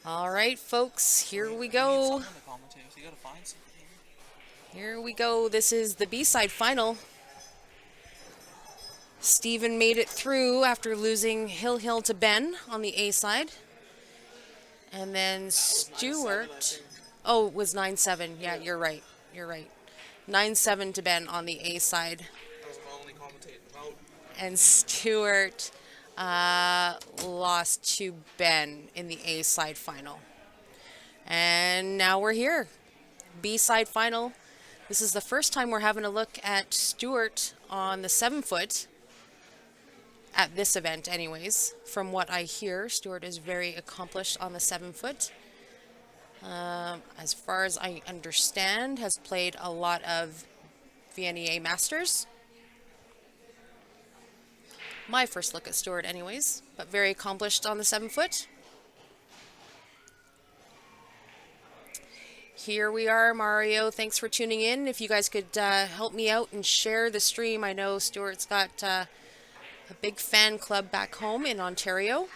All right, folks, here we go. Here we go. This is the B-side final. Steven made it through after losing Hill to Ben on the A side. And then Stewart. Oh, it was 9-7. Yeah, you're right. You're right. 9-7 to Ben on the A side. And Stewart lost to Ben in the A side final. And now we're here. B side final. This is the first time we're having a look at Stewart on the 7-foot. At this event, anyways. From what I hear, Stewart is very accomplished on the 7-foot. As far as I understand, has played a lot of VNEA Masters. My first look at Stewart, anyways, but very accomplished on the 7-foot. Here we are, Mario. Thanks for tuning in. If you guys could help me out and share the stream. I know Stewart's got a big fan club back home in Ontario.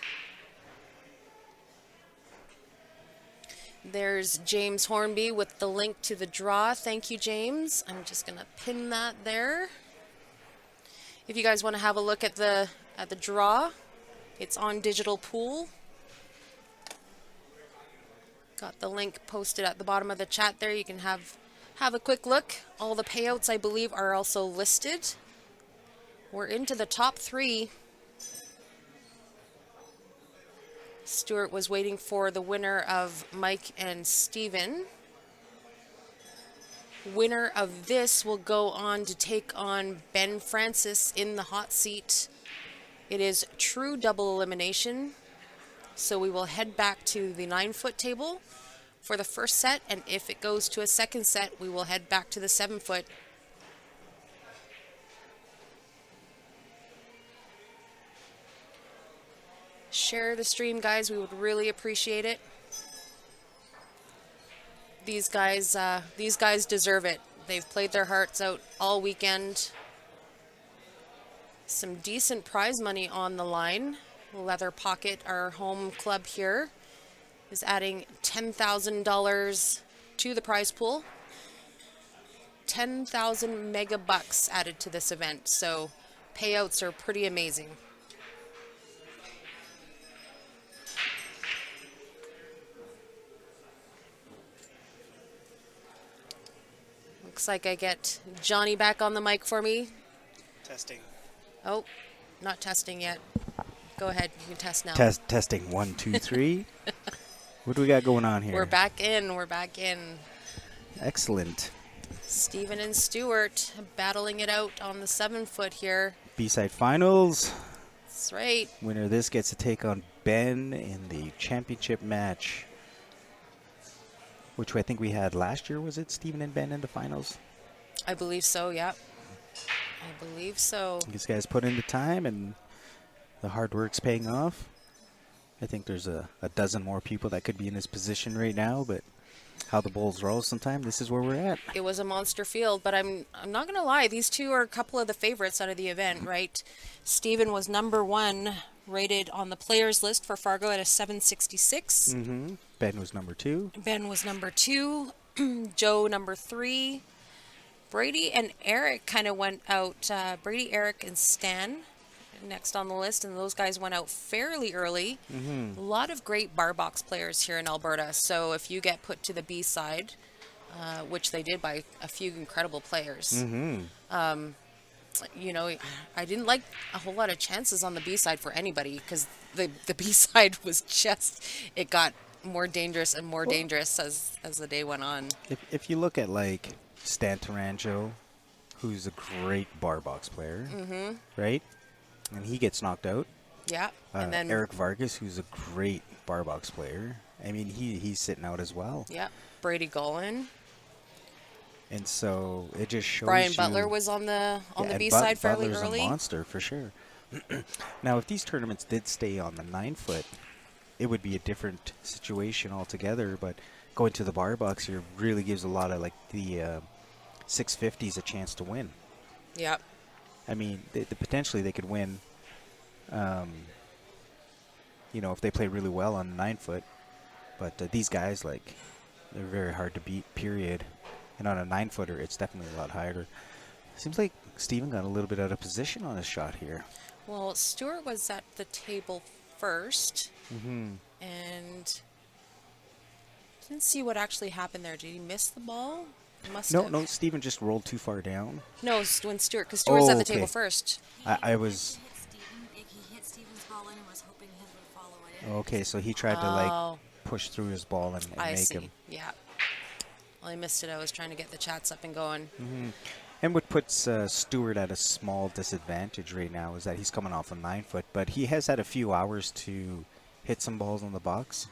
There's James Hornby with the link to the draw. Thank you, James. I'm just going to pin that there. If you guys want to have a look at the draw, it's on Digital Pool. Got the link posted at the bottom of the chat there. You can have a quick look. All the payouts, I believe, are also listed. We're into the top 3. Stewart was waiting for the winner of Mike and Steven. Winner of this will go on to take on Ben Francis in the hot seat. It is true double elimination. So we will head back to the 9-foot table for the first set. And if it goes to a second set, we will head back to the 7-foot. Share the stream, guys. We would really appreciate it. These guys deserve it. They've played their hearts out all weekend. Some decent prize money on the line. Leather Pocket, our home club here, is adding $10,000 to the prize pool. 10,000 mega bucks added to this event. So payouts are pretty amazing. Looks like I get Johnny back on the mic for me. Testing. Oh, not testing yet. Go ahead, you can test now. Testing 1, 2, 3. What do we got going on here? We're back in. Excellent. Steven and Stewart battling it out on the 7-foot here. B-side finals. That's right. Winner of this gets to take on Ben in the championship match, which I think we had last year. Was it Steven and Ben in the finals? I believe so, yeah. I believe so. These guys put in the time and the hard work's paying off. I think there's a dozen more people that could be in this position right now, but how the Bulls roll sometime, this is where we're at. It was a monster field, but I'm not going to lie. These two are a couple of the favorites out of the event, right? Steven was number 1 rated on the players list for Fargo at a 766. Mm-hmm. Ben was number 2. Ben was number 2. Joe number 3. Brady and Eric kind of went out. Brady, Eric, and Stan next on the list, and those guys went out fairly early. Mm-hmm. A lot of great bar box players here in Alberta. So if you get put to the B side, which they did by a few incredible players, Mm-hmm. you know, I didn't like a whole lot of chances on the B side for anybody because the B side was just, it got more dangerous and more dangerous as the day went on. If you look at like Stan Taranjo, who's a great bar box player, right? And he gets knocked out. Yeah, and then Eric Vargas, who's a great bar box player. I mean, he's sitting out as well. Yeah, Brady Golan. And so it just shows Brian you, Butler was on the and B side fairly Butler's early. a monster for sure. Now, if these tournaments did stay on the 9-foot, it would be a different situation altogether. But going to the bar box here really gives a lot of like the 650s a chance to win. Yeah. I mean, potentially they could win. You know, if they play really well on the 9-foot, But these guys, like, they're very hard to beat, period. And on a 9-footer, it's definitely a lot harder. Seems like Steven got a little bit out of position on his shot here. Well, Stewart was at the table first, Mm-hmm. and didn't see what actually happened there. Did he miss the ball? He must No, have. no, Steven just rolled too far down. No, when Stewart, because Stewart's at the okay. table first. I was... He hit Steven's ball in and was hoping his would follow it in. Okay, so he tried to, like, push through his ball and I make see. him. Yeah. Well, I missed it. I was trying to get the chats up and going. Mm-hmm. And what puts Stewart at a small disadvantage right now is that he's coming off a 9-foot, but he has had a few hours to hit some balls on the box.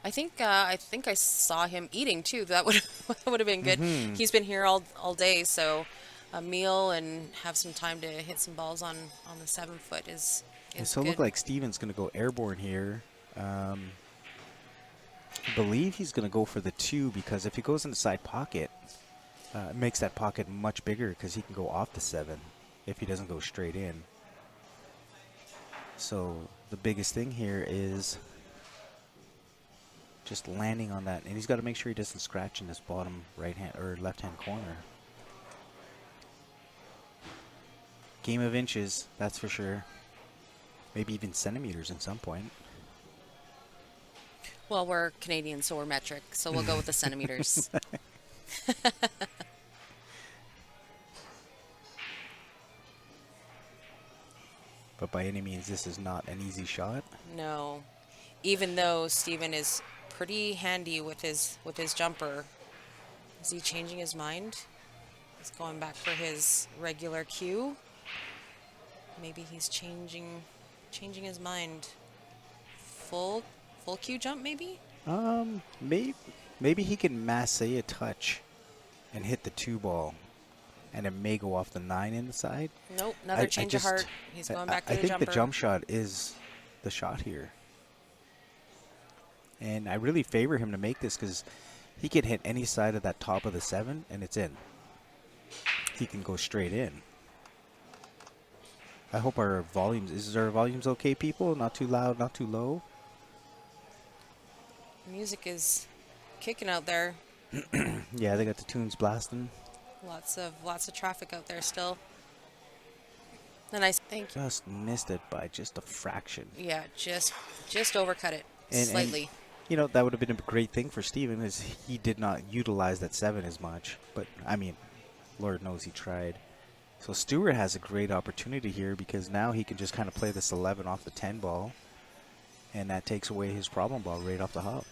I think I saw him eating too. That would that would have been good. Mm-hmm. He's been here all day, so a meal and have some time to hit some balls on the 7-foot is And so it good. looked like Steven's going to go airborne here. I believe he's going to go for the 2 because if he goes in the side pocket, it makes that pocket much bigger because he can go off the 7 if he doesn't go straight in. So the biggest thing here is just landing on that, and he's got to make sure he doesn't scratch in this bottom right hand or left hand corner. Game of inches, that's for sure. Maybe even centimeters at some point. Well, we're Canadian, so we're metric, so we'll go with the centimeters. But by any means, this is not an easy shot. No, even though Steven is pretty handy with his jumper. Is he changing his mind? He's going back for his regular cue. Maybe he's changing his mind. Full cue jump, maybe? Maybe he can masse a touch and hit the 2 ball, and it may go off the 9 inside. Nope, another change of heart. He's going back to the jumper. I think jumper. the jump shot is the shot here. And I really favor him to make this because he can hit any side of that top of the 7 and it's in. He can go straight in. I hope our volumes, is our volumes okay, people? Not too loud, not too low? Music is kicking out there. Yeah, they got the tunes blasting. Lots of traffic out there still. And I think, Just missed it by just a fraction. yeah, just overcut it And slightly. you know, that would have been a great thing for Steven is he did not utilize that 7 as much. But, I mean, Lord knows he tried. So Stewart has a great opportunity here because now he can just kind of play this 11 off the 10 ball. And that takes away his problem ball right off the hop.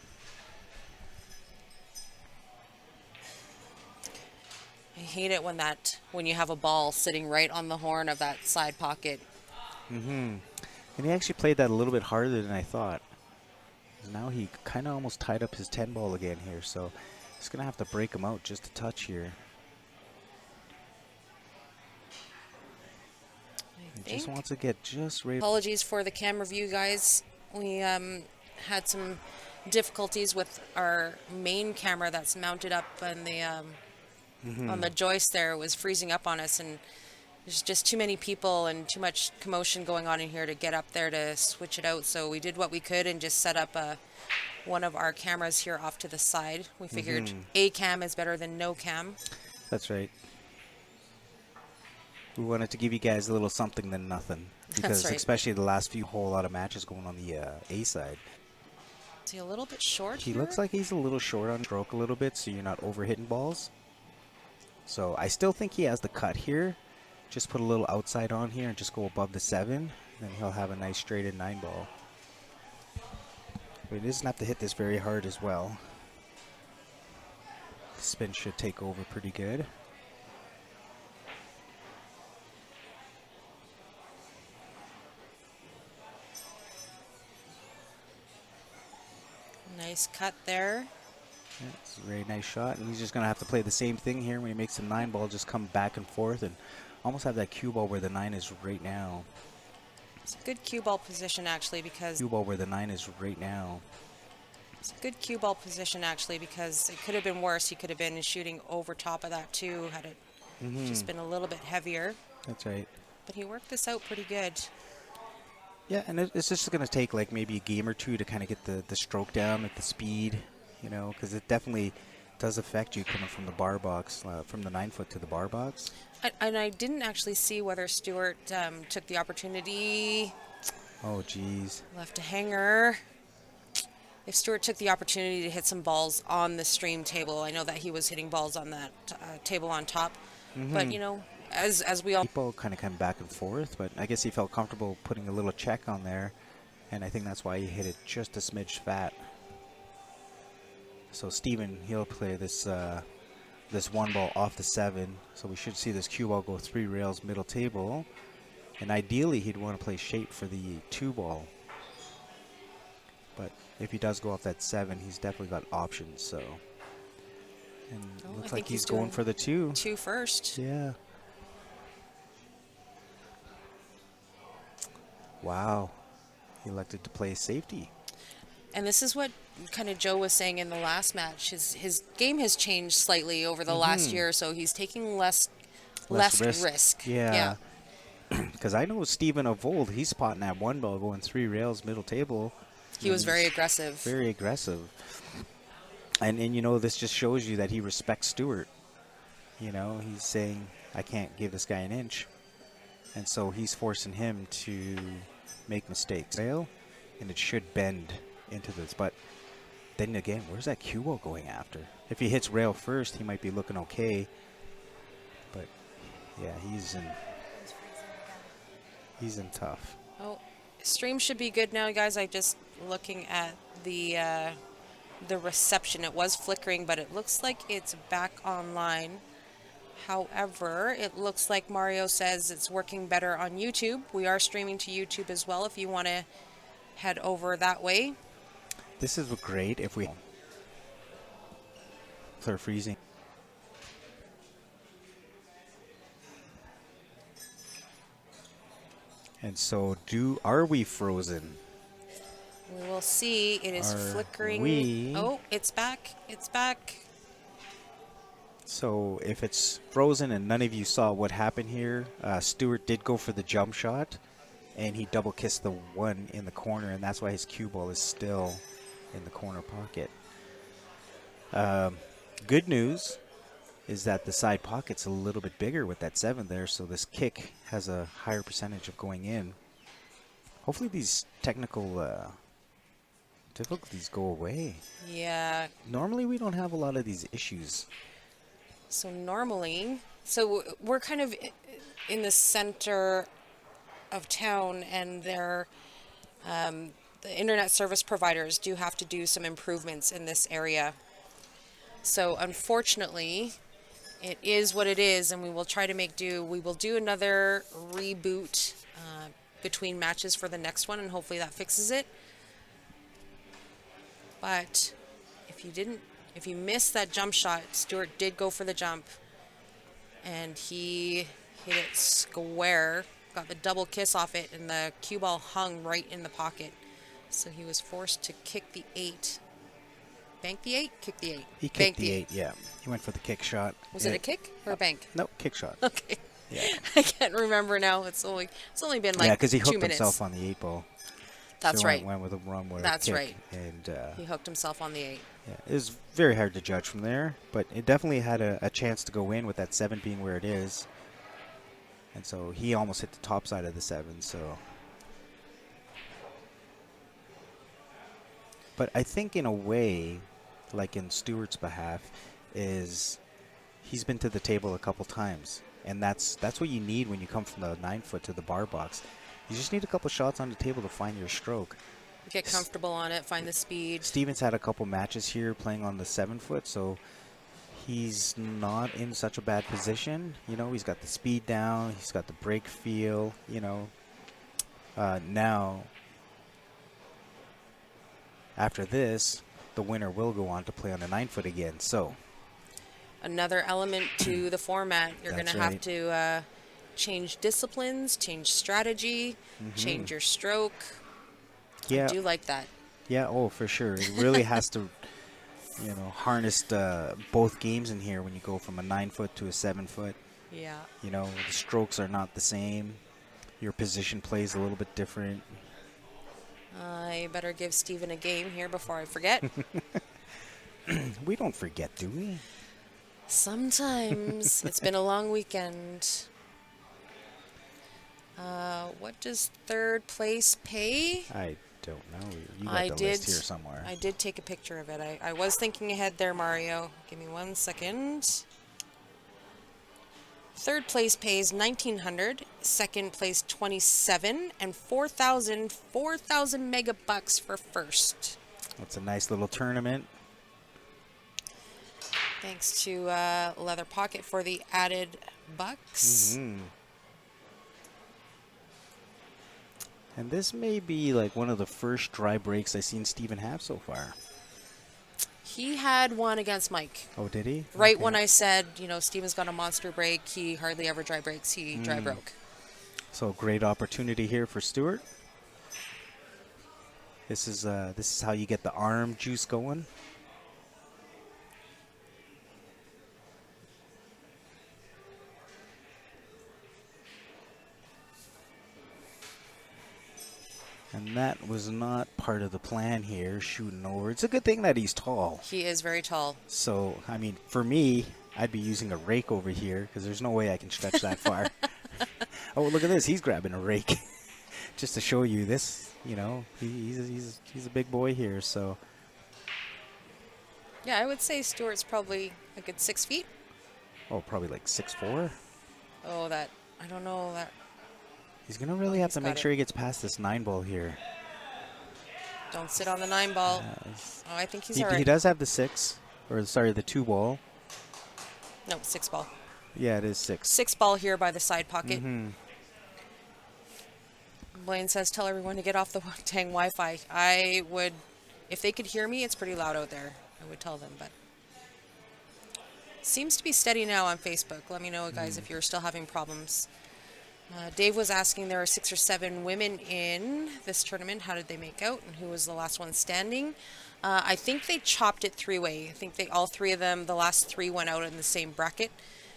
I hate it when you have a ball sitting right on the horn of that side pocket. Mm-hmm. And he actually played that a little bit harder than I thought. Now he kind of almost tied up his 10 ball again here, so he's going to have to break him out just a touch here. He just wants to get just right. Apologies for the camera view, guys. We had some difficulties with our main camera that's mounted up on the joist there. It was freezing up on us, and there's just too many people and too much commotion going on in here to get up there to switch it out. So we did what we could and just set up one of our cameras here off to the side. We figured a cam is better than no cam. That's right. We wanted to give you guys a little something than nothing. Because right. especially the last few whole lot of matches going on the A side. Is he a little bit short He here? looks like he's a little short on stroke a little bit, so you're not over-hitting balls. So I still think he has the cut here. Just put a little outside on here and just go above the 7. Then he'll have a nice straight in 9 ball. But he doesn't have to hit this very hard as well. Spin should take over pretty good. Nice cut there. Yeah, it's a very nice shot, and he's just going to have to play the same thing here when he makes the 9 ball, just come back and forth and almost have that cue ball where the 9 is right now. It's a good cue ball position actually because Cue ball where the 9 is right now. it's a good cue ball position actually because it could have been worse. He could have been shooting over top of that too had it just been a little bit heavier. That's right. But he worked this out pretty good. Yeah, and it's just going to take like maybe a game or two to kind of get the stroke down, like the speed, because it definitely does affect you coming from the bar box, from the 9 foot to the bar box. And I didn't actually see whether Stewart took the opportunity, Oh, geez. left a hanger. If Stewart took the opportunity to hit some balls on the stream table, I know that he was hitting balls on that table on top. But, as we all... People kind of come back and forth, but I guess he felt comfortable putting a little check on there, and I think that's why he hit it just a smidge fat. So Steven, he'll play this this one ball off the 7, so we should see this cue ball go 3 rails middle table, and ideally he'd want to play shape for the 2 ball. But if he does go off that 7, he's definitely got options. So, and looks like he's going for the 2. 2 first. Yeah. Wow. He elected to play safety. And this is what kind of Joe was saying in the last match. His game has changed slightly over the last year, so he's taking less risk. Yeah. Because I know Steven of old, he's spotting that 1 ball going 3 rails middle table. He was very aggressive. Very aggressive. And this just shows you that he respects Stewart. He's saying, I can't give this guy an inch. And so he's forcing him to make mistakes. Rail, and it should bend into this. But then again, where's that cue ball going after? If he hits rail first, he might be looking okay. But yeah, he's in tough. Oh, stream should be good now, guys. I just looking at the reception. It was flickering, but it looks like it's back online. However, it looks like Mario says it's working better on YouTube. We are streaming to YouTube as well if you want to head over that way. This is great if we clear freezing. And so are we frozen? We will see. It is flickering. Oh, it's back. It's back. So if it's frozen and none of you saw what happened here, Stewart did go for the jump shot, and he double kissed the 1 in the corner, and that's why his cue ball is still in the corner pocket. Good news is that the side pocket's a little bit bigger with that 7 there, so this kick has a higher percentage of going in. Hopefully these technical difficulties go away. Yeah. Normally we don't have a lot of these issues. So we're kind of in the center of town, and the internet service providers do have to do some improvements in this area. So unfortunately, it is what it is, and we will try to make do. We will do another reboot between matches for the next one, and hopefully that fixes it. But if you missed that jump shot, Stewart did go for the jump, and he hit it square, got the double kiss off it, and the cue ball hung right in the pocket. So he was forced to kick the 8. Bank the 8? Kick the 8. He kicked the 8, yeah. He went for the kick shot. Was it a kick or a bank? No, kick shot. Okay. Yeah. I can't remember now. It's only been like 2 minutes. Yeah, because he hooked himself on the 8 ball. That's so right. Went with a run with That's a kick, right. And he hooked himself on the 8. Yeah, it was very hard to judge from there, but it definitely had a chance to go in with that 7 being where it is. And so he almost hit the top side of the 7, so. But I think in a way, like in Stewart's behalf, is he's been to the table a couple times. And that's what you need when you come from the 9 foot to the bar box. You just need a couple shots on the table to find your stroke. Get comfortable on it, find the speed. Steven's had a couple matches here playing on the 7 foot, so he's not in such a bad position. He's got the speed down, he's got the break feel, now, after this, the winner will go on to play on the 9 foot again, so. Another element to the format. You're going to right. have to change disciplines, change strategy, change your stroke. Yeah. I do like that. Yeah, oh, for sure. It really has to, harness both games in here when you go from a 9 foot to a 7 foot. Yeah. The strokes are not the same. Your position plays a little bit different. I better give Steven a game here before I forget. We don't forget, do we? Sometimes. It's been a long weekend. What does third place pay? I don't know. You got I the did. list here somewhere. I did take a picture of it. I was thinking ahead there, Mario. Give me 1 second. Third place pays 1,900. Second place 27, and 4,000 mega bucks for first. That's a nice little tournament. Thanks to Leather Pocket for the added bucks. And this may be like one of the first dry breaks I've seen Steven have so far. He had one against Mike. Oh, did he? Right Okay. when I said, Steven's got a monster break. He hardly ever dry breaks. He dry broke. So great opportunity here for Stewart. This is how you get the arm juice going. And that was not part of the plan here, shooting over. It's a good thing that he's tall. He is very tall. So, I mean, for me, I'd be using a rake over here because there's no way I can stretch that far. Oh, look at this. He's grabbing a rake. Just to show you this, he's a big boy here. So, Yeah, I would say Stewart's probably a good 6 feet. oh, probably like 6'4". Oh, I don't know that. He's going to really have to got make it. sure he gets past this 9-ball here. Don't sit on the 9 ball. Oh, I think he's all right. He does have the 6, or sorry, the 2-ball. No, 6 ball. Yeah, it is 6. 6 ball here by the side pocket. Blaine says, tell everyone to get off the Tang Wi-Fi. I would, if they could hear me, it's pretty loud out there. I would tell them, but seems to be steady now on Facebook. Let me know, guys, if you're still having problems. Dave was asking, there are 6 or 7 women in this tournament. How did they make out, and who was the last one standing? I think they chopped it 3-way. I think all 3 of them, the last 3 went out in the same bracket.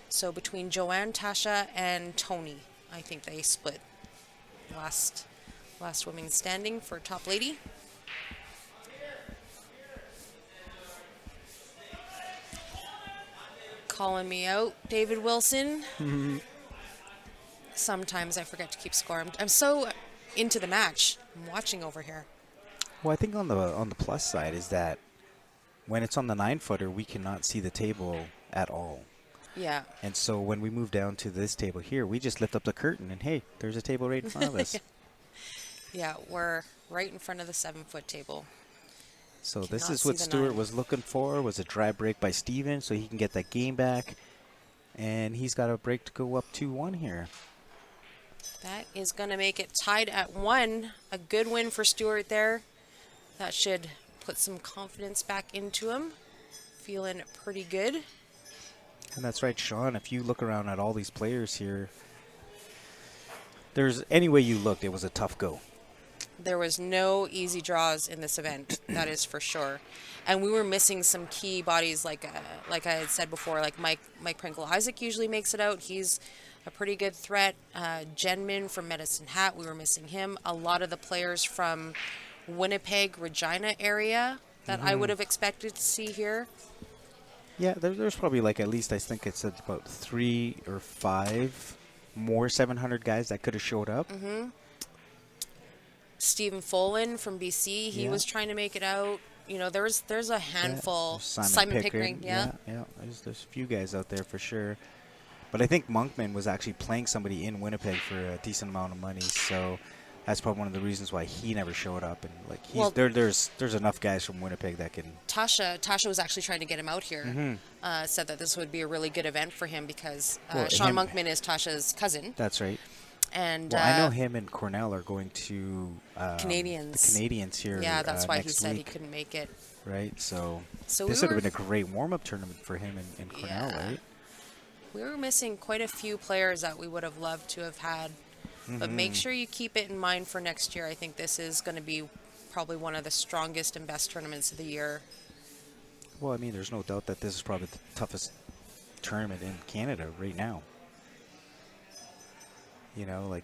So between Joanne, Tasha, and Tony, I think they split. Last woman standing for top lady. Calling me out, David Wilson. Sometimes I forget to keep score. I'm so into the match. I'm watching over here. Well, I think on the plus side is that when it's on the 9-footer, we cannot see the table at all. Yeah. And so when we move down to this table here, we just lift up the curtain and hey, there's a table right in front of us. Yeah, we're right in front of the 7-foot table. So Cannot this is see what the Stewart 9. was looking for, was a dry break by Steven so he can get that game back. And he's got a break to go up 2-1 here. That is going to make it tied at 1. A good win for Stewart there. That should put some confidence back into him. Feeling pretty good. And that's right, Sean. If you look around at all these players here, there's any way you looked, it was a tough go. There was no easy draws in this event, that is for sure. And we were missing some key bodies, like I had said before, like Mike Prinkle Isaac usually makes it out. He's a pretty good threat. Jenmin from Medicine Hat, we were missing him. A lot of the players from Winnipeg, Regina area that I would have expected to see here. Yeah, there's probably like at least I think it's about 3 or 5 more 700 guys that could have showed up. Stephen Folan from BC, he Yeah. was trying to make it out. There's a handful. Yeah, Simon Pickering. Yeah. There's a few guys out there for sure. But I think Monkman was actually playing somebody in Winnipeg for a decent amount of money, so that's probably one of the reasons why he never showed up. And like there's enough guys from Winnipeg that can. Tasha was actually trying to get him out here. Said that this would be a really good event for him because Well, Sean him- Monkman is Tasha's cousin. That's right. And Well, I know him and Cornell are going to Canadians. The Canadians here. Yeah, that's why he next said he week, couldn't make it. right? So So this we would have were- been a great warm-up tournament for him and Cornell, Yeah. right? We were missing quite a few players that we would have loved to have had. But make sure you keep it in mind for next year. I think this is going to be probably one of the strongest and best tournaments of the year. Well, I mean, there's no doubt that this is probably the toughest tournament in Canada right now. Like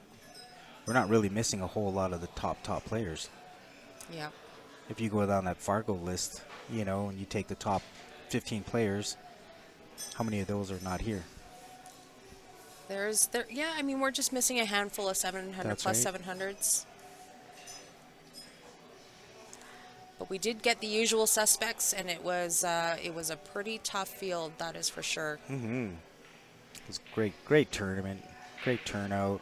we're not really missing a whole lot of the top players. Yeah. If you go down that Fargo list, and you take the top 15 players, how many of those are not here? Yeah, I mean, we're just missing a handful of 700 That's plus right. 700s. But we did get the usual suspects, and it was a pretty tough field, that is for sure. It was great tournament, great turnout.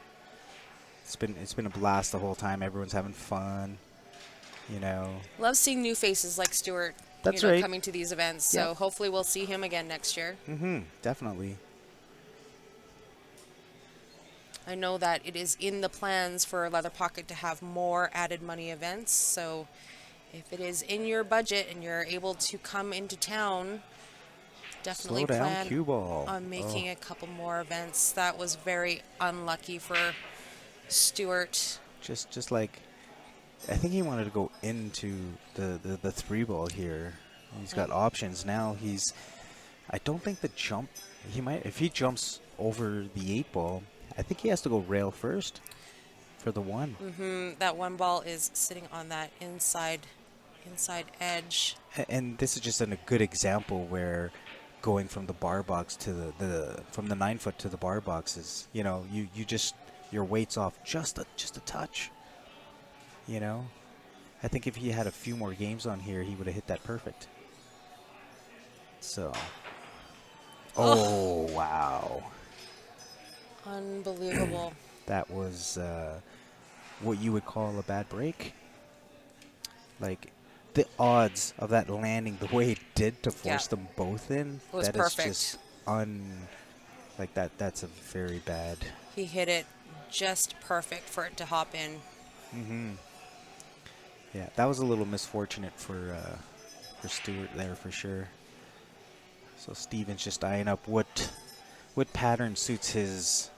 It's been a blast the whole time. Everyone's having fun, you know. Love seeing new faces like Stuart, That's right. coming to these events. Yep. So hopefully we'll see him again next year. Definitely. I know that it is in the plans for Leather Pocket to have more added money events. So if it is in your budget and you're able to come into town, definitely Slow down, plan cue ball. on making a couple more events. That was very unlucky for Stuart. Just like, I think he wanted to go into the three ball here. He's got options now. I don't think the jump. He might, if he jumps over the eight ball, I think he has to go rail first for the one. That one ball is sitting on that inside edge. And this is just a good example where going from the bar box to the from the 9 foot to the bar box is, you just, your weight's off just a touch. I think if he had a few more games on here, he would have hit that perfect. So, wow. Unbelievable. That was what you would call a bad break. Like, the odds of that landing the way it did to force them both in, It was that perfect. is just like that's a very bad. He hit it just perfect for it to hop in. Yeah, that was a little misfortunate for Stewart there for sure. So Steven's just eyeing up what pattern suits his.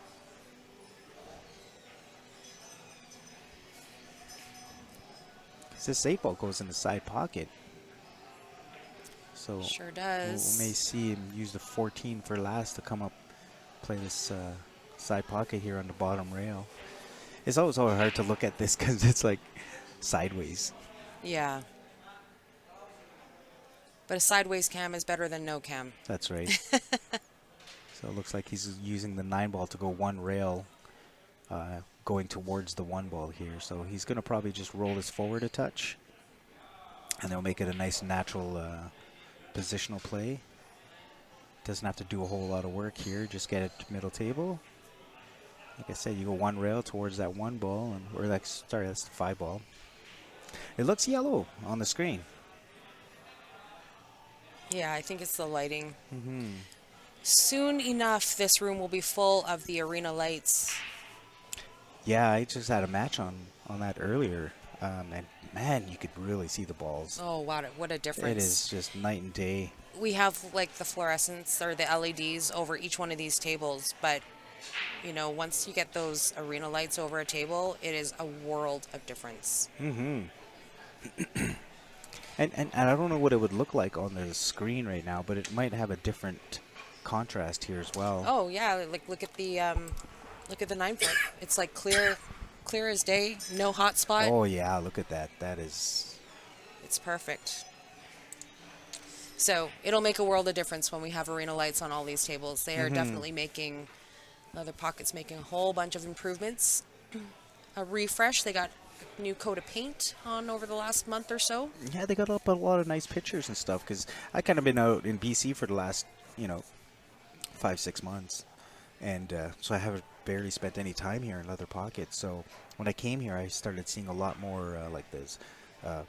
This 8 ball goes in the side pocket. So Sure does. we may see him use the 14 for last to come up, play this side pocket here on the bottom rail. It's always hard to look at this because it's like sideways. Yeah. But a sideways cam is better than no cam. That's right. So it looks like he's using the 9 ball to go one rail, going towards the 1 ball here. So he's going to probably just roll this forward a touch, and they'll make it a nice natural positional play. Doesn't have to do a whole lot of work here. Just get it to middle table. Like I said, you go one rail towards that 1 ball, that's the 5 ball. It looks yellow on the screen. Yeah, I think it's the lighting. Soon enough, this room will be full of the arena lights. Yeah, I just had a match on that earlier, and man, you could really see the balls. Oh, wow, what a difference. It is just night and day. We have like the fluorescents or the LEDs over each one of these tables, but once you get those arena lights over a table, it is a world of difference. And I don't know what it would look like on the screen right now, but it might have a different contrast here as well. Oh yeah, like look at the 9 foot. It's like clear as day, no hot spot. Oh yeah, look at that. That is. It's perfect. So it'll make a world of difference when we have arena lights on all these tables. They are definitely making Leather Pocket's making a whole bunch of improvements. A refresh. They got a new coat of paint on over the last month or so. Yeah, they got up a lot of nice pictures and stuff, because I kind of been out in BC for the last 5-6 months, and so I haven't barely spent any time here in Leather Pocket. So when I came here, I started seeing a lot more like those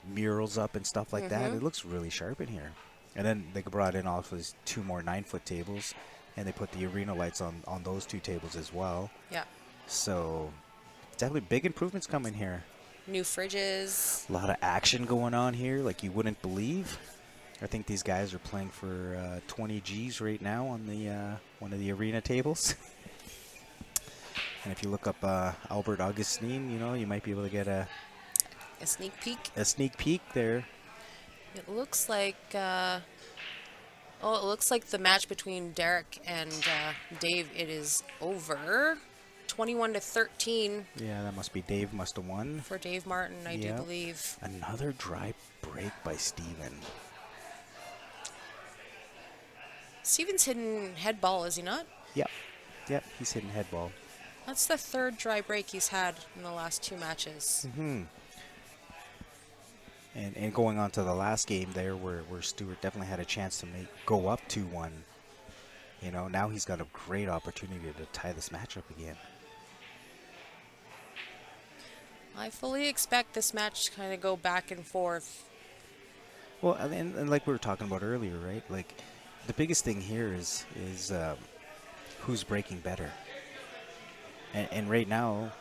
murals up and stuff like that. It looks really sharp in here. And then they brought in also these 2 more 9-foot tables, and they put the arena lights on those 2 tables as well. Yeah. So definitely big improvements coming here. New fridges. A lot of action going on here like you wouldn't believe. I think these guys are playing for 20 G's right now on the one of the arena tables. And if you look up Albert Augustine, you might be able to get a sneak peek. A sneak peek there. It looks like it looks like the match between Derek and Dave, it is over. 21-13 Yeah, that must be Dave must have won. for Dave Martin, I do Yep. believe. Another dry break by Steven. Steven's hitting head ball, is he not? Yep. Yep, he's hitting head ball. That's the third dry break he's had in the last 2 matches. Mm-hmm. And going on to the last game there where Stewart definitely had a chance to go up 2-1. You know, now he's got a great opportunity to tie this matchup again. I fully expect this match to kind of go back and forth. Well, and like we were talking about earlier, right? Like, the biggest thing here is who's breaking better. And right now,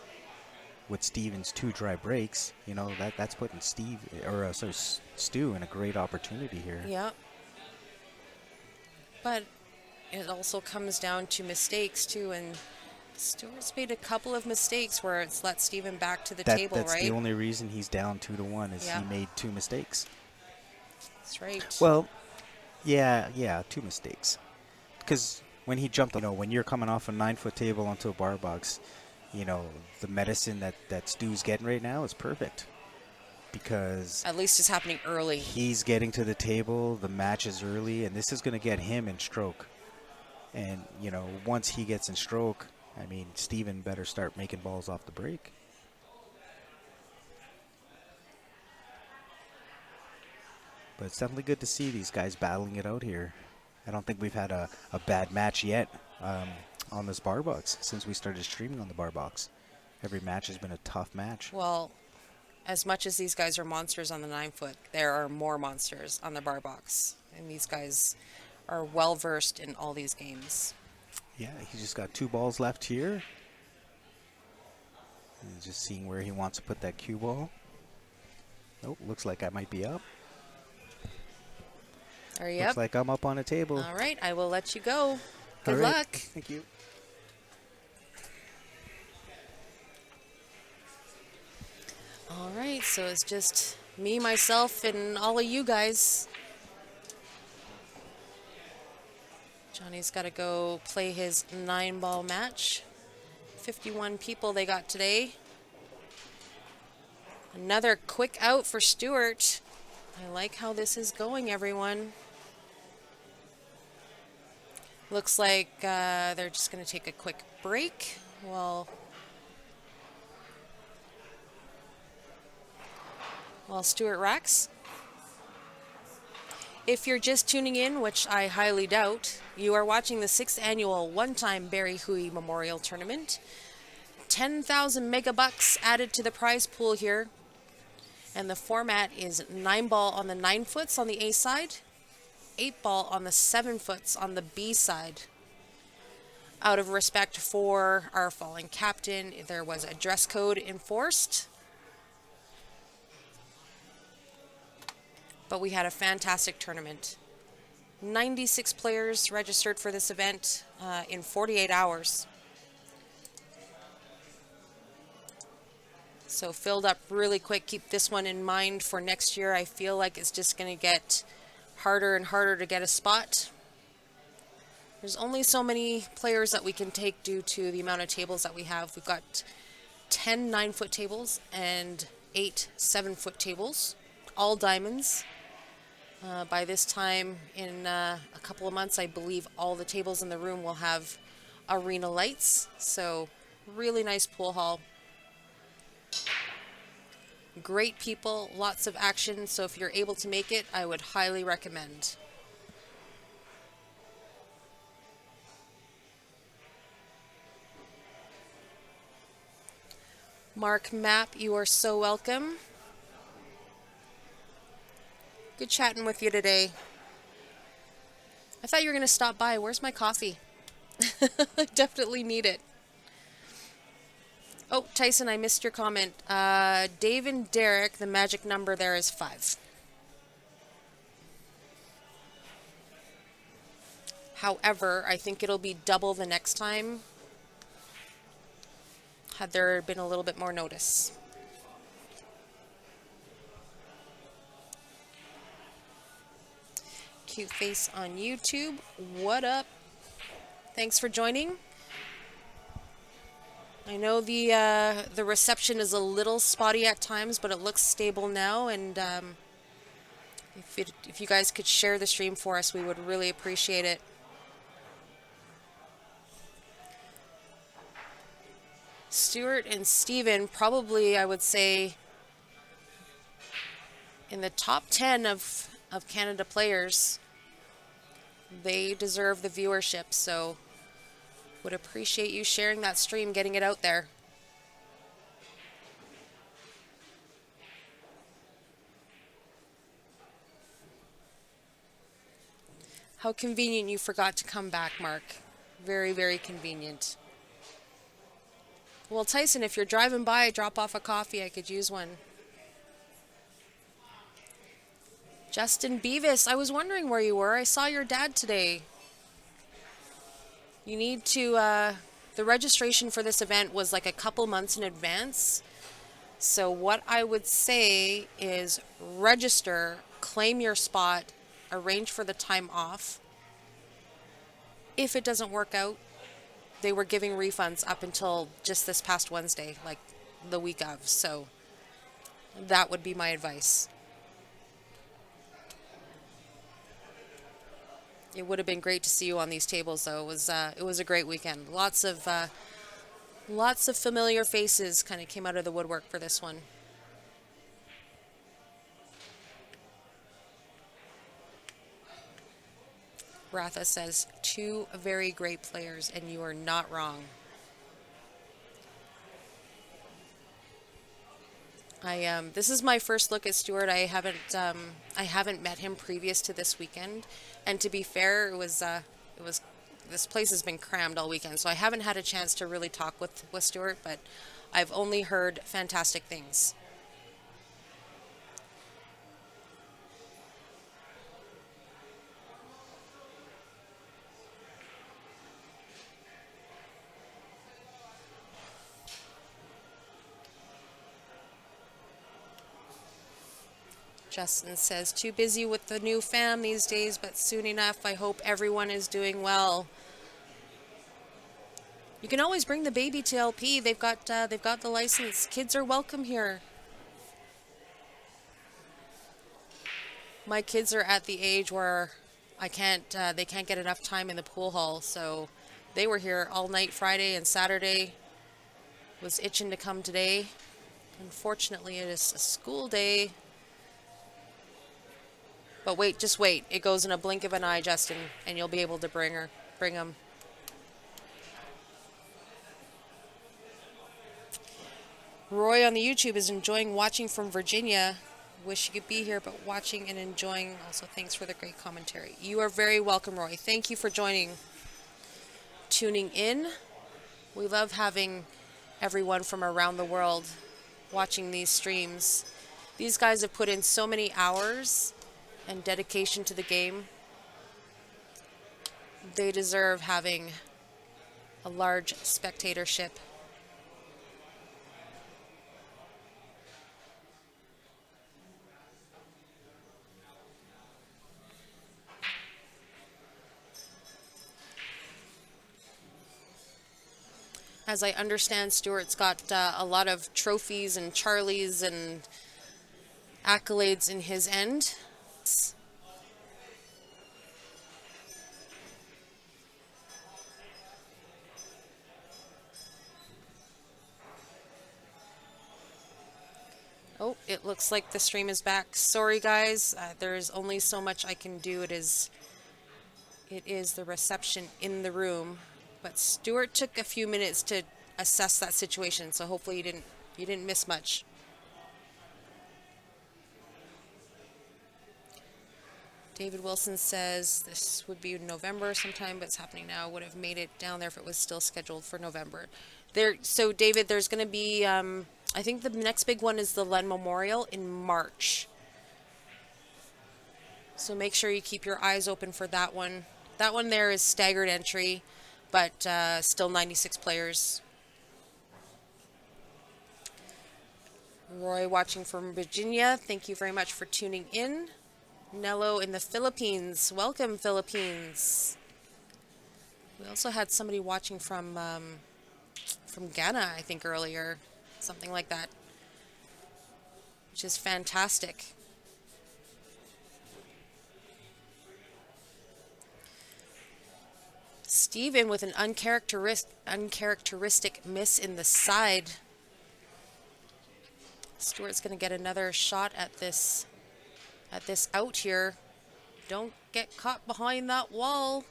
with Steven's 2 dry breaks, you know, that's putting Stu in a great opportunity here. Yeah. But it also comes down to mistakes, too, and Stewart's made a couple of mistakes where it's let Steven back to the table, that's right? the only reason he's down 2-1 is Yeah. he made 2 mistakes. That's right. Well, yeah, 2 mistakes. Because when he jumped, you know, when you're coming off a 9-foot table onto a bar box, you know, the medicine that Stu's getting right now is perfect. Because At least it's happening early. he's getting to the table, the match is early, and this is going to get him in stroke. And, you know, once he gets in stroke, I mean, Steven better start making balls off the break. But it's definitely good to see these guys battling it out here. I don't think we've had a bad match yet on this bar box since we started streaming on the bar box. Every match has been a tough match. Well, as much as these guys are monsters on the 9-foot, there are more monsters on the bar box. And these guys are well versed in all these games. Yeah, he's just got 2 balls left here. And just seeing where he wants to put that cue ball. Nope, looks like I might be up. Are you Looks up? like I'm up on a table. All right, I will let you go. Good All right. luck. Thank you. All right, so it's just me, myself, and all of you guys. Johnny's got to go play his 9-ball match. 51 people they got today. Another quick out for Stewart. I like how this is going, everyone. Looks like they're just going to take a quick break. While Stewart racks. If you're just tuning in, which I highly doubt, you are watching the 6th annual one-time Barry Hooey Memorial Tournament. 10,000 megabucks added to the prize pool here. And the format is 9-ball on the 9-foots on the A side, 8-ball on the 7-foots on the B side. Out of respect for our fallen captain, there was a dress code enforced. But we had a fantastic tournament. 96 players registered for this event in 48 hours. So filled up really quick. Keep this one in mind for next year. I feel like it's just going to get harder and harder to get a spot. There's only so many players that we can take due to the amount of tables that we have. We've got 10 9-foot tables and 8 7-foot tables, all diamonds. By this time in a couple of months, I believe all the tables in the room will have arena lights. So really nice pool hall. Great people, lots of action. So if you're able to make it, I would highly recommend. Mark Mapp, you are so welcome. Good chatting with you today. I thought you were going to stop by. Where's my coffee? I definitely need it. Oh, Tyson, I missed your comment. Dave and Derek, the magic number there is 5. However, I think it'll be double the next time, had there been a little bit more notice. Cute face on YouTube. What up? Thanks for joining. I know the reception is a little spotty at times, but it looks stable now. And if you guys could share the stream for us, we would really appreciate it. Stuart and Steven, probably, I would say, in the top 10 of Canada players. They deserve the viewership, so would appreciate you sharing that stream, getting it out there. How convenient you forgot to come back, Mark. Very, very convenient. Well, Tyson, if you're driving by, drop off a coffee. I could use one. Justin Beavis, I was wondering where you were. I saw your dad today. You need to, the registration for this event was like a couple months in advance. So what I would say is register, claim your spot, arrange for the time off. If it doesn't work out, they were giving refunds up until just this past Wednesday, like the week of. So that would be my advice. It would have been great to see you on these tables, though. It was a great weekend. Lots of familiar faces kind of came out of the woodwork for this one. Ratha says, 2 very great players, and you are not wrong. This is my first look at Stuart. I haven't met him previous to this weekend, and to be fair, it was this place has been crammed all weekend, so I haven't had a chance to really talk with Stuart, but I've only heard fantastic things. Justin says, too busy with the new fam these days, but soon enough, I hope everyone is doing well. You can always bring the baby to LP. They've got the license. Kids are welcome here. My kids are at the age where they can't get enough time in the pool hall, so they were here all night Friday and Saturday. Was itching to come today. Unfortunately, it is a school day. But wait, just wait. It goes in a blink of an eye, Justin, and you'll be able to bring them. Roy on the YouTube is enjoying watching from Virginia. Wish you could be here, but watching and enjoying. Also, thanks for the great commentary. You are very welcome, Roy. Thank you for tuning in. We love having everyone from around the world watching these streams. These guys have put in so many hours and dedication to the game. They deserve having a large spectatorship. As I understand, Stuart's got a lot of trophies and Charlies and accolades in his end. Oh, it looks like the stream is back. Sorry, guys. There's only so much I can do. It is the reception in the room. But Stuart took a few minutes to assess that situation, so hopefully you didn't miss much. David Wilson says this would be November sometime, but it's happening now. Would have made it down there if it was still scheduled for November. So David, there's going to be, I think the next big one is the Len Memorial in March. So make sure you keep your eyes open for that one. That one there is staggered entry, but still 96 players. Roy watching from Virginia, thank you very much for tuning in. Nello in the Philippines. Welcome, Philippines. We also had somebody watching from from Ghana, I think earlier, something like that, which is fantastic. Steven with an uncharacteristic miss in the side. Stewart's going to get another shot at this out here. Don't get caught behind that wall.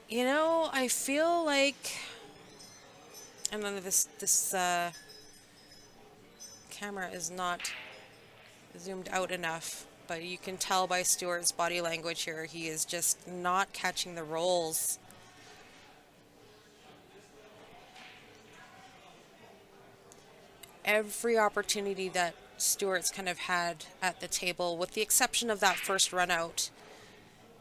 You know, I feel like, and then this camera is not zoomed out enough, but you can tell by Stewart's body language here, he is just not catching the rolls. Every opportunity that Stewart's kind of had at the table, with the exception of that first run out,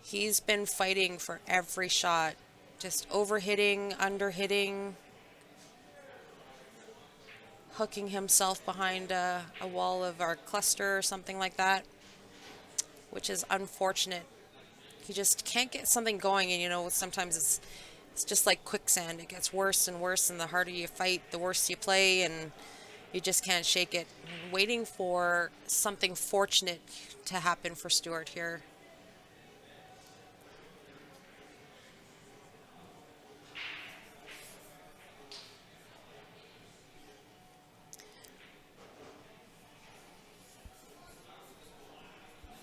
he's been fighting for every shot, just overhitting, underhitting, hooking himself behind a wall of our cluster or something like that, which is unfortunate. He just can't get something going, and you know, sometimes it's just like quicksand. It gets worse and worse, and the harder you fight, the worse you play, and you just can't shake it. Waiting for something fortunate to happen for Stewart here.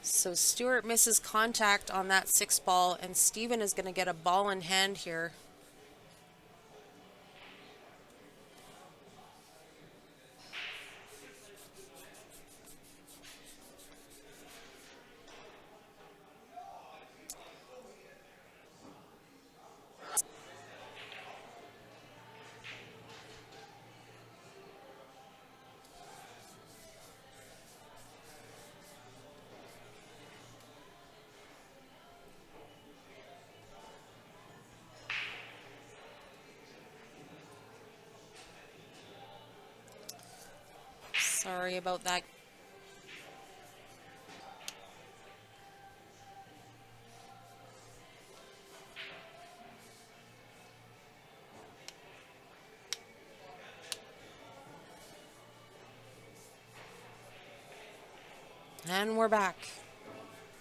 So Stewart misses contact on that 6 ball, and Steven is going to get a ball in hand here. Sorry about that. And we're back.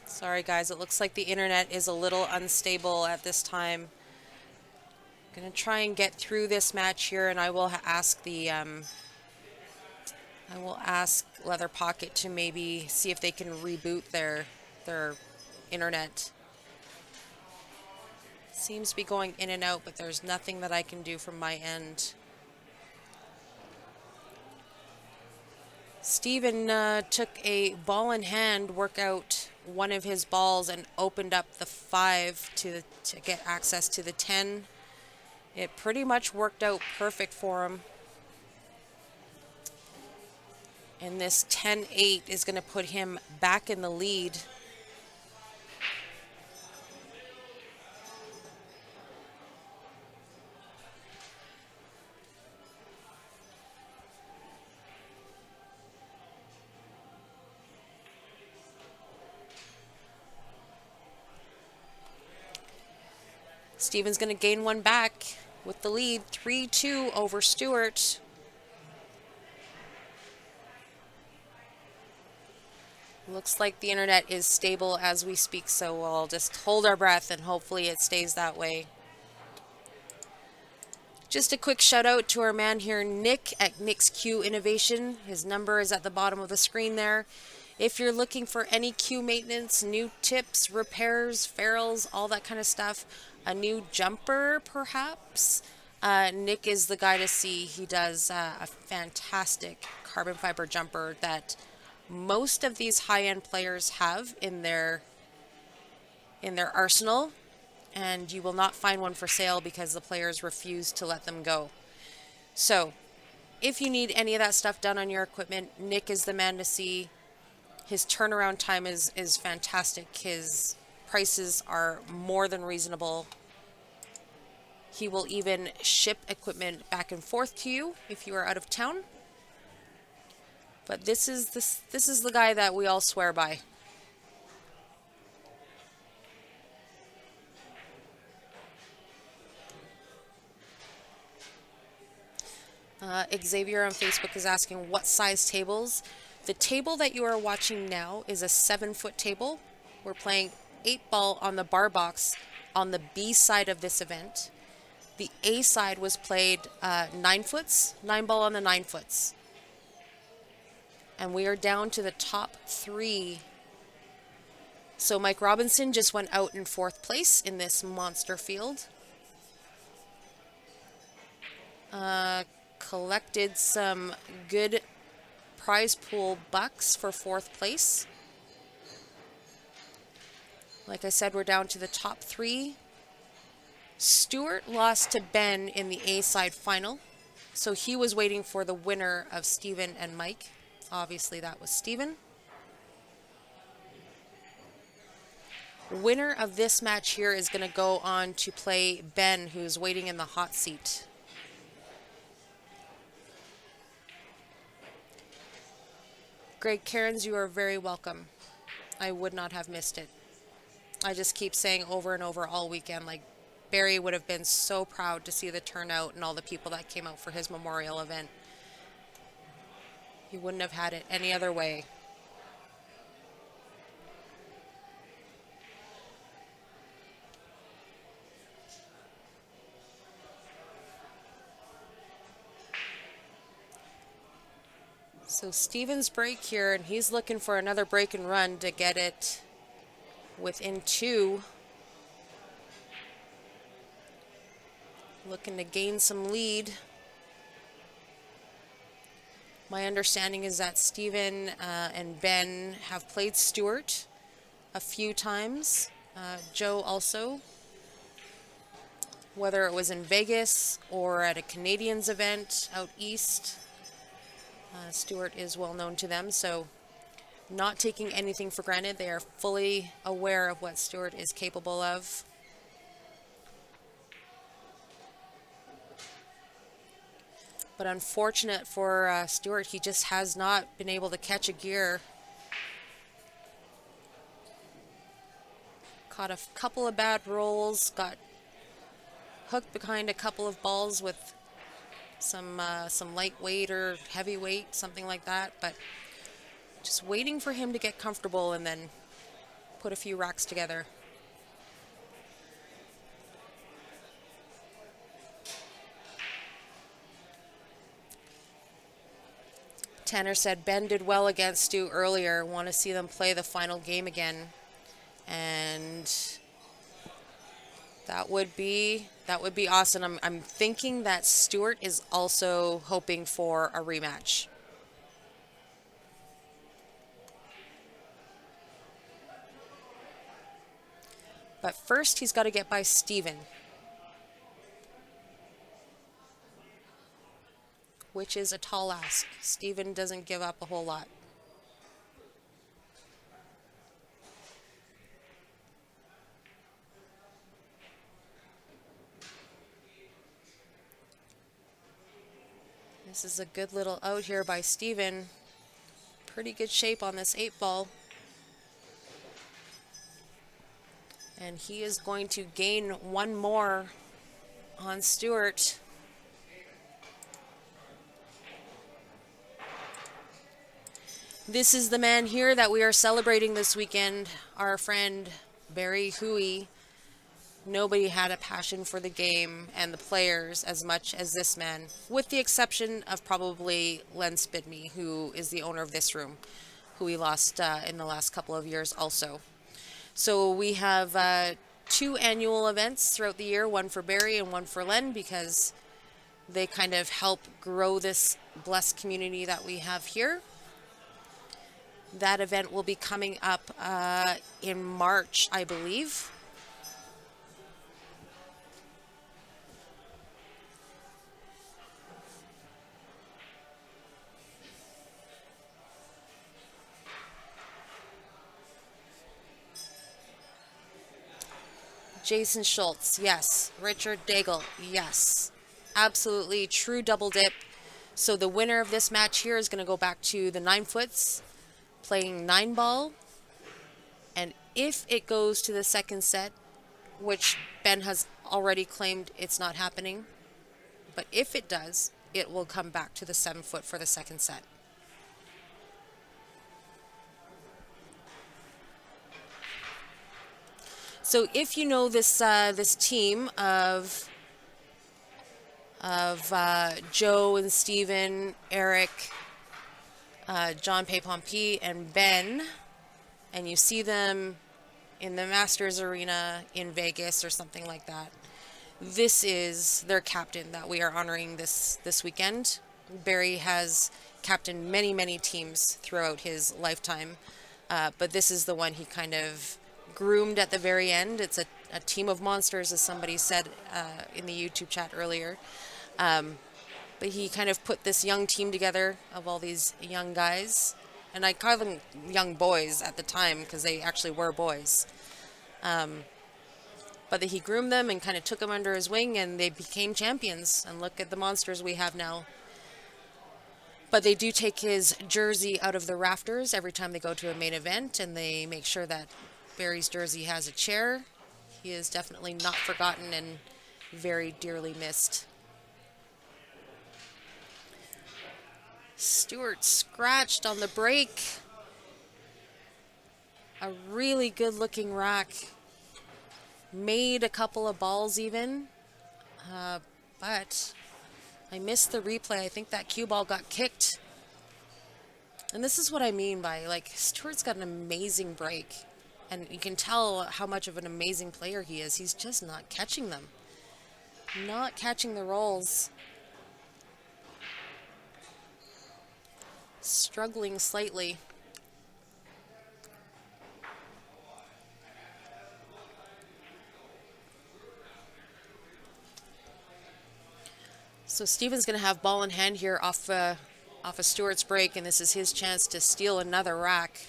Sorry guys, it looks like the internet is a little unstable at this time. I'm gonna try and get through this match here, and I will ask the I will ask Leather Pocket to maybe see if they can reboot their internet. Seems to be going in and out, but there's nothing that I can do from my end. Steven took a ball in hand, work out one of his balls, and opened up the 5 to get access to the 10. It pretty much worked out perfect for him. And this 10-8 is going to put him back in the lead. Steven's going to gain one back with the lead, 3-2 over Stewart. Looks like the internet is stable as we speak, so we'll just hold our breath and hopefully it stays that way. Just a quick shout out to our man here, Nick at Nick's Q Innovation. His number is at the bottom of the screen there. If you're looking for any Q maintenance, new tips, repairs, ferrules, all that kind of stuff, a new jumper perhaps, Nick is the guy to see. He does a fantastic carbon fiber jumper that most of these high-end players have in their arsenal, and you will not find one for sale because the players refuse to let them go. So if you need any of that stuff done on your equipment, Nick is the man to see. His turnaround time is fantastic. His prices are more than reasonable. He will even ship equipment back and forth to you if you are out of town. But this is the guy that we all swear by. Xavier on Facebook is asking what size tables. The table that you are watching now is a 7-foot table. We're playing 8-ball on the bar box on the B side of this event. The A side was played 9-foots, 9-ball on the 9-foots. And we are down to the top 3. So Mike Robinson just went out in 4th place in this monster field. Collected some good prize pool bucks for 4th place. Like I said, we're down to the top 3. Stuart lost to Ben in the A side final, so he was waiting for the winner of Steven and Mike. Obviously that was Steven. Winner of this match here is going to go on to play Ben, who's waiting in the hot seat. Greg Cairns, you are very welcome. I would not have missed it. I just keep saying over and over all weekend, like, Barry would have been so proud to see the turnout and all the people that came out for his memorial event. He wouldn't have had it any other way. So Steven's break here, and he's looking for another break and run to get it within 2. Looking to gain some lead. My understanding is that Steven and Ben have played Stuart a few times. Joe also. Whether it was in Vegas or at a Canadians event out east. Stuart is well known to them, so not taking anything for granted. They are fully aware of what Stuart is capable of. But unfortunate for Stuart, he just has not been able to catch a gear. Caught a couple of bad rolls, got hooked behind a couple of balls with some lightweight or heavyweight, something like that. But just waiting for him to get comfortable and then put a few racks together. Tanner said Ben did well against Stu earlier. Want to see them play the final game again, and that would be awesome. I'm thinking that Stuart is also hoping for a rematch. But first, he's got to get by Steven, which is a tall ask. Steven doesn't give up a whole lot. This is a good little out here by Steven. Pretty good shape on this 8-ball. And he is going to gain one more on Stuart. This is the man here that we are celebrating this weekend, our friend Barry Hooey. Nobody had a passion for the game and the players as much as this man, with the exception of probably Len Spidme, who is the owner of this room, who we lost in the last couple of years also. So we have 2 annual events throughout the year, one for Barry and one for Len, because they kind of help grow this blessed community that we have here. That event will be coming up in March, I believe. Jason Schultz, yes. Richard Daigle, yes. Absolutely true double dip. So the winner of this match here is going to go back to the 9-foots, playing 9-ball. And if it goes to the second set, which Ben has already claimed it's not happening, but if it does, it will come back to the 7 foot for the second set. So if you know this team of Joe and Steven, Eric, John Pay-Pompey, and Ben, and you see them in the Masters Arena in Vegas or something like that, this is their captain that we are honoring this weekend. Barry has captained many teams throughout his lifetime, but this is the one he kind of groomed at the very end. It's a team of monsters, as somebody said in the YouTube chat earlier. But he kind of put this young team together of all these young guys. And I call them young boys at the time because they actually were boys. But he groomed them and kind of took them under his wing, and they became champions. And look at the monsters we have now. But they do take his jersey out of the rafters every time they go to a main event, and they make sure that Barry's jersey has a chair. He is definitely not forgotten and very dearly missed. Stewart scratched on the break. A really good looking rack. Made a couple of balls even. But I missed the replay. I think that cue ball got kicked. And this is what I mean by, like, Stewart's got an amazing break. And you can tell how much of an amazing player he is. He's just not catching them. Not catching the rolls. Struggling slightly. So Steven's going to have ball in hand here off a Stewart's break, and this is his chance to steal another rack.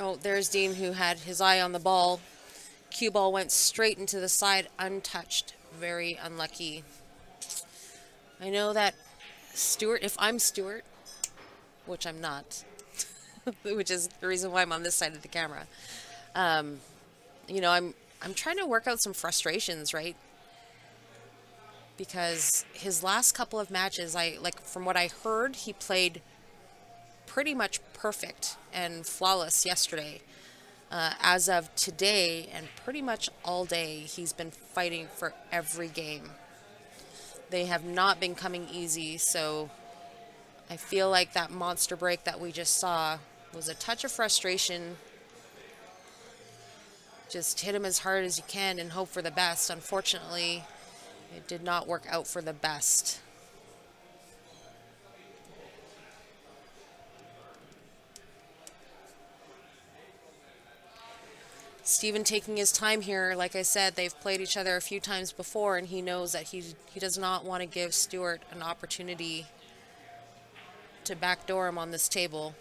Oh, there's Dean, who had his eye on the ball. Cue ball went straight into the side, untouched. Very unlucky. I know that Stewart, if I'm Stewart, which I'm not, which is the reason why I'm on this side of the camera, you know, I'm trying to work out some frustrations, right? Because his last couple of matches, from what I heard, he played pretty much perfect and flawless yesterday. As of today and pretty much all day, he's been fighting for every game. They have not been coming easy, so I feel like that monster break that we just saw was a touch of frustration. Just hit him as hard as you can and hope for the best. Unfortunately, it did not work out for the best. Steven taking his time here. Like I said, they've played each other a few times before, and he knows that he does not want to give Stewart an opportunity to backdoor him on this table.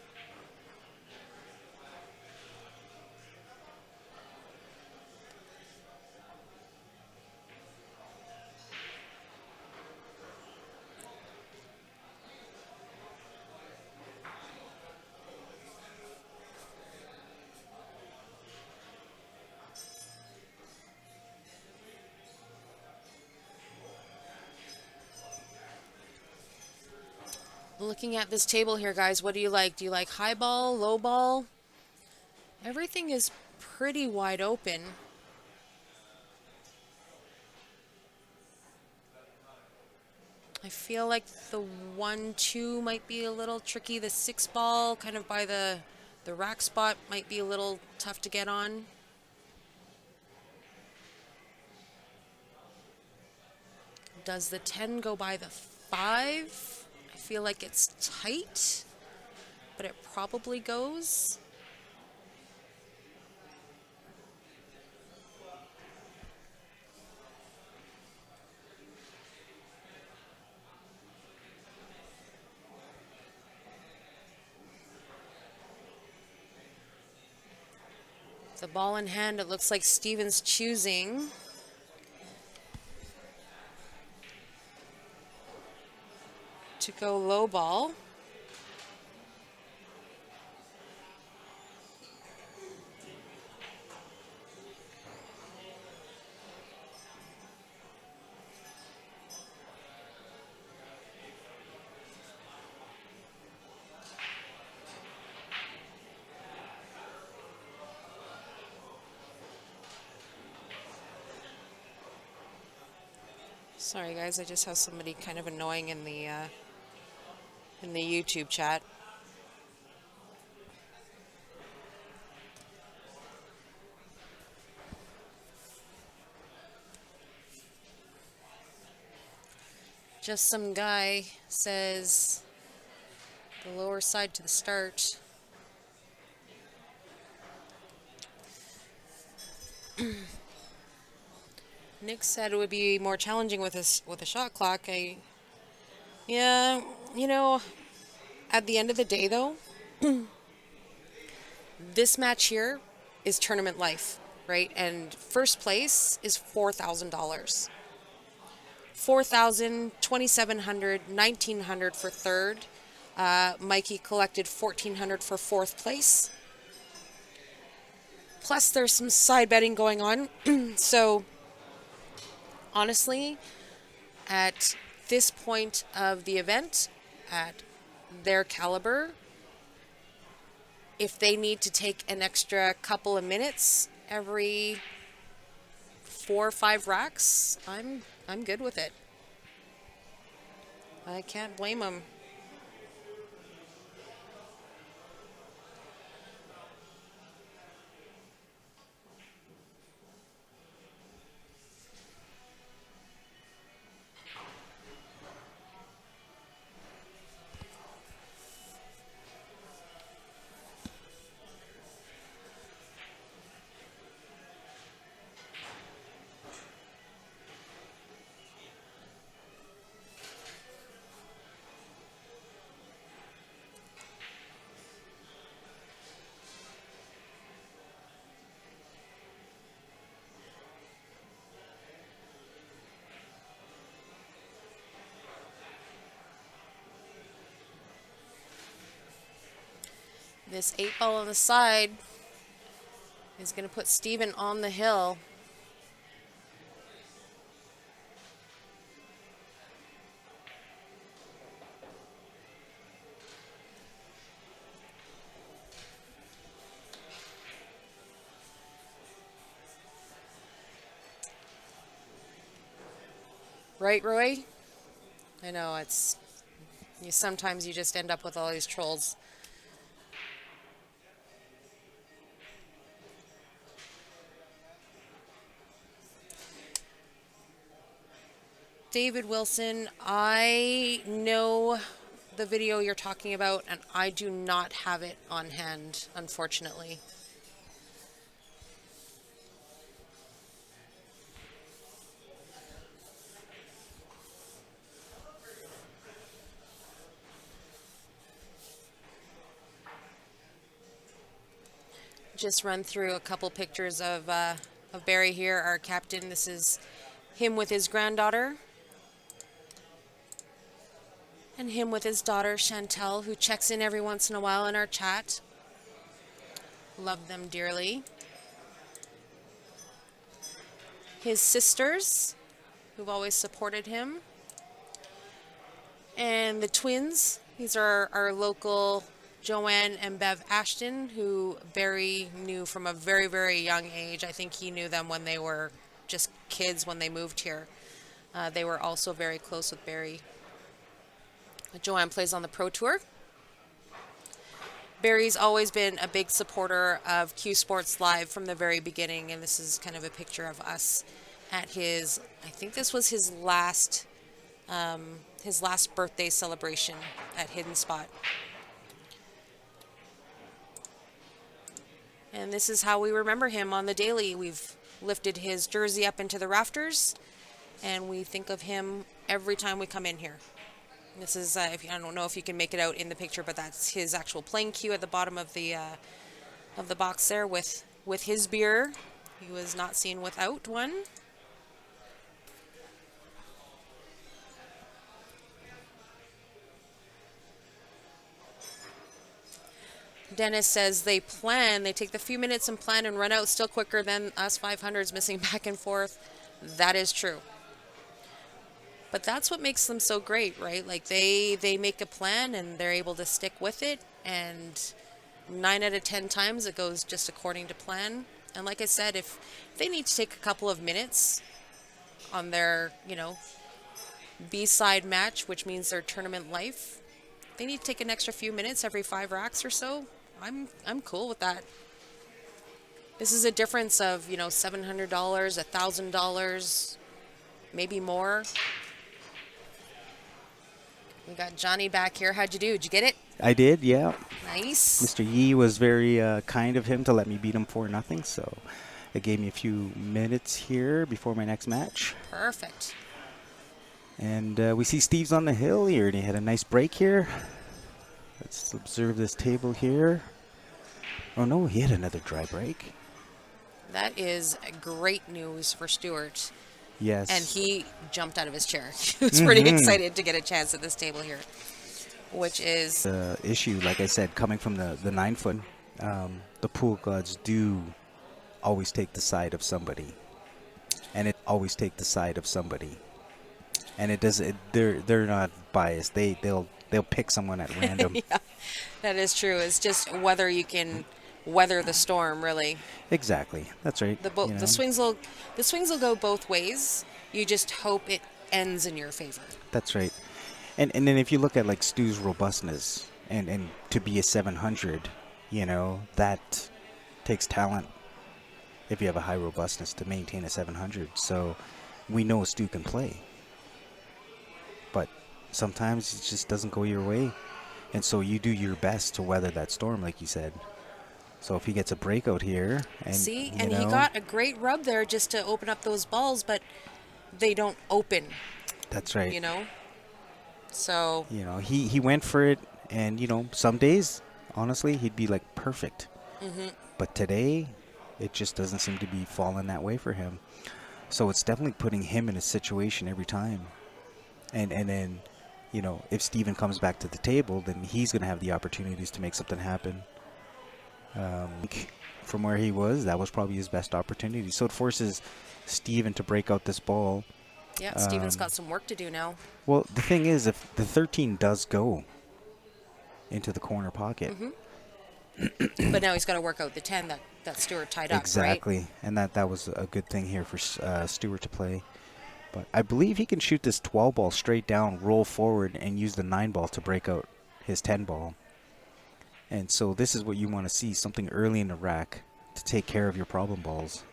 Looking at this table here, guys, what do you like? Do you like high ball, low ball? Everything is pretty wide open. I feel like the 1-2 might be a little tricky. The 6 ball, kind of by the rack spot, might be a little tough to get on. Does the 10 go by the 5? I feel like it's tight, but it probably goes. The ball in hand, it looks like Steven's choosing to go low ball. Sorry guys, I just have somebody kind of annoying in the YouTube chat. Just some guy says the lower side to the start. Nick said it would be more challenging with a shot clock. Yeah, you know, at the end of the day though, this match here is tournament life, right? And first place is $4,000. $4,000, $2,700, $1,900 for third. Mikey collected $1,400 for fourth place. Plus there's some side betting going on. So honestly, at this point of the event, at their caliber, if they need to take an extra couple of minutes every 4 or 5 racks, I'm good with it. I can't blame them. This 8 ball on the side is going to put Steven on the hill. Right, Roy? I know, sometimes you just end up with all these trolls. David Wilson, I know the video you're talking about, and I do not have it on hand, unfortunately. Just run through a couple pictures of Barry here, our captain. This is him with his granddaughter. And him with his daughter, Chantel, who checks in every once in a while in our chat. Love them dearly. His sisters, who've always supported him. And the twins. These are our local Joanne and Bev Ashton, who Barry knew from a very, very young age. I think he knew them when they were just kids when they moved here. They were also very close with Barry. Joanne plays on the Pro Tour. Barry's always been a big supporter of Q Sports Live from the very beginning, and this is kind of a picture of us at his, I think this was his last birthday celebration at Hidden Spot. And this is how we remember him on the daily. We've lifted his jersey up into the rafters, and we think of him every time we come in here. This is, I don't know if you can make it out in the picture, but that's his actual playing cue at the bottom of the box there with with his beer. He was not seen without one. Dennis says they take the few minutes and plan and run out still quicker than us 500s missing back and forth. That is true. But that's what makes them so great, right? Like they make a plan and they're able to stick with it, and 9 out of 10 times it goes just according to plan. And like I said, if they need to take a couple of minutes on their, B-side match, which means their tournament life, they need to take an extra few minutes every 5 racks or so. I'm cool with that. This is a difference of, $700, $1,000, maybe more. We got Johnny back here. How'd you do? Did you get it? I did, yeah. Nice. Mr. Yee was very kind of him to let me beat him 4-0, so it gave me a few minutes here before my next match. Perfect. And we see Steve's on the hill here, and he had a nice break here. Let's observe this table here. Oh, no, he had another dry break. That is great news for Stuart. Yes. And he jumped out of his chair. He was pretty excited to get a chance at this table here, which is... The issue, like I said, coming from the 9-foot, the pool gods do always take the side of somebody. And it always take the side of somebody. And they're not biased. They'll pick someone at random. Yeah, that is true. It's just whether you can weather the storm, really. Exactly. That's right. The swings will go both ways. You just hope it ends in your favor. That's right. And then if you look at like Stu's robustness and to be a 700, that takes talent if you have a high robustness to maintain a 700. So we know Stu can play. But sometimes it just doesn't go your way. And so you do your best to weather that storm, like you said. So if he gets a breakout here. And, he got a great rub there just to open up those balls, but they don't open. That's right. So. He went for it, and, some days, honestly, he'd be like perfect. Mm-hmm. But today, it just doesn't seem to be falling that way for him. So it's definitely putting him in a situation every time. And then, if Steven comes back to the table, then he's going to have the opportunities to make something happen. From where he was, that was probably his best opportunity. So it forces Steven to break out this ball. Yeah, Steven's got some work to do now. Well, the thing is, if the 13 does go into the corner pocket. Mm-hmm. But now he's got to work out the 10 that Stuart tied up, exactly. Right? And that was a good thing here for Stuart to play. But I believe he can shoot this 12 ball straight down, roll forward, and use the 9 ball to break out his 10 ball. And so this is what you want to see, something early in the rack to take care of your problem balls.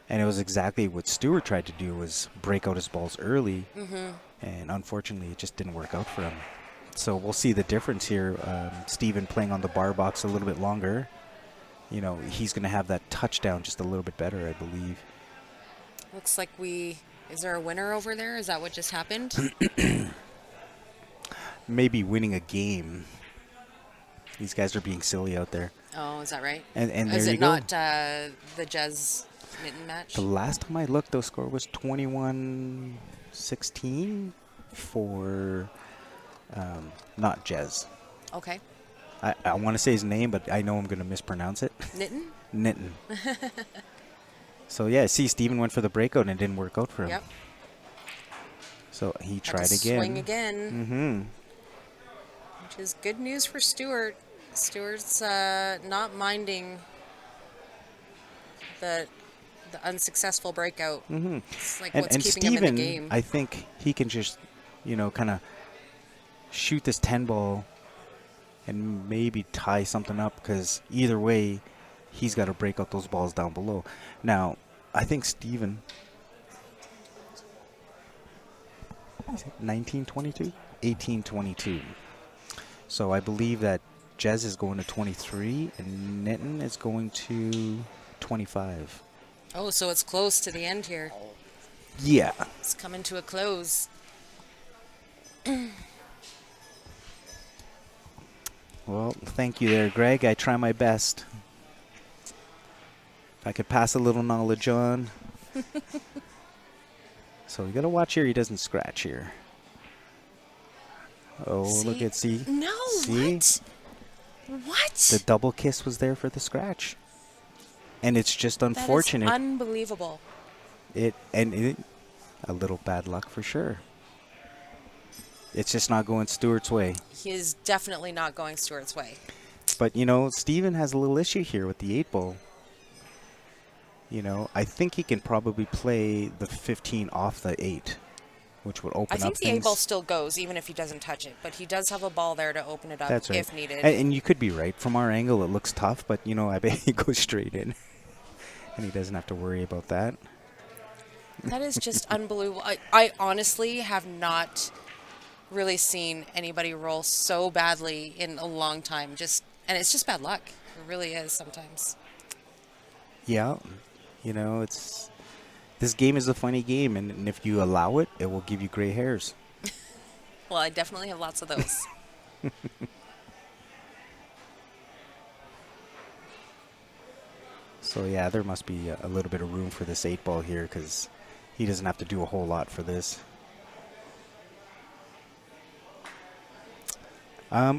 And it was exactly what Stuart tried to do, was break out his balls early. Mm-hmm. And unfortunately, it just didn't work out for him. So we'll see the difference here. Steven playing on the bar box a little bit longer. He's going to have that touchdown just a little bit better, I believe. Looks like is there a winner over there? Is that what just happened? Maybe winning a game. These guys are being silly out there. Oh, is that right? And there is you it go. Not the Jez Mitten match? The last time I looked, those score was 21-16 for not Jez. Okay. I want to say his name, but I know I'm going to mispronounce it. Nitten? So, yeah, see, Steven went for the breakout and it didn't work out for him. Yep. So he Had tried to again. Swing again. Mm-hmm. Which is good news for Stuart. Stuart's not minding the unsuccessful breakout. Mm-hmm. It's like And what's keeping Steven, him in the game. I think he can just, kind of shoot this 10 ball and maybe tie something up, because either way, he's got to break out those balls down below. Now, I think Steven, 19-22? 18-22. So I believe that Jez is going to 23 and Nitten is going to 25. Oh, so it's close to the end here. Yeah. It's coming to a close. Well, thank you there, Greg. I try my best. I could pass a little knowledge on. So we got to watch here he doesn't scratch here. Oh, look at see. No, see? What? The double kiss was there for the scratch. And it's just That is unfortunate. unbelievable. A little bad luck for sure. It's just not going Stewart's way. He is definitely not going Stewart's way. But, Steven has a little issue here with the 8-ball. I think he can probably play the 15 off the 8, which would open I up think the things. 8-ball still goes, even if he doesn't touch it. But he does have a ball there to open it up That's right. if needed. And you could be right. From our angle, it looks tough, but, I bet he goes straight in. And he doesn't have to worry about that. That is just unbelievable. I honestly have not really seen anybody roll so badly in a long time. And it's just bad luck. It really is sometimes. Yeah. This game is a funny game, and if you allow it, it will give you gray hairs. Well, I definitely have lots of those. So, yeah, there must be a little bit of room for this 8-ball here because he doesn't have to do a whole lot for this.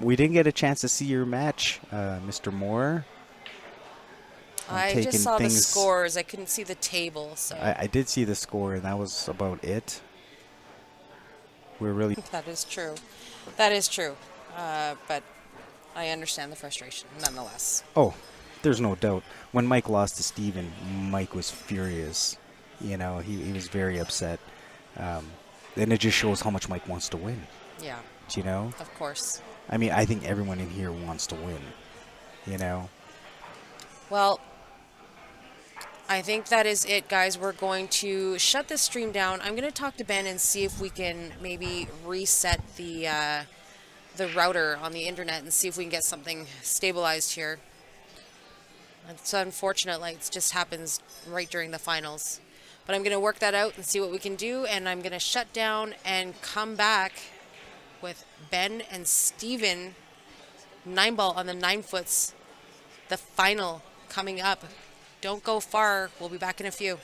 We didn't get a chance to see your match, Mr. Moore. I just saw the scores. I couldn't see the table. So I did see the score, and that was about it. We're really... That is true. That is true. But I understand the frustration nonetheless. Oh, there's no doubt. When Mike lost to Steven, Mike was furious. He was very upset. And it just shows how much Mike wants to win. Yeah. Of course. I mean, I think everyone in here wants to win. Well, I think that is it, guys. We're going to shut this stream down. I'm going to talk to Ben and see if we can maybe reset the router on the internet and see if we can get something stabilized here. It's unfortunate, it just happens right during the finals. But I'm going to work that out and see what we can do, and I'm going to shut down and come back with Ben and Steven, 9-ball on the 9-foots, the final coming up. Don't go far. We'll be back in a few.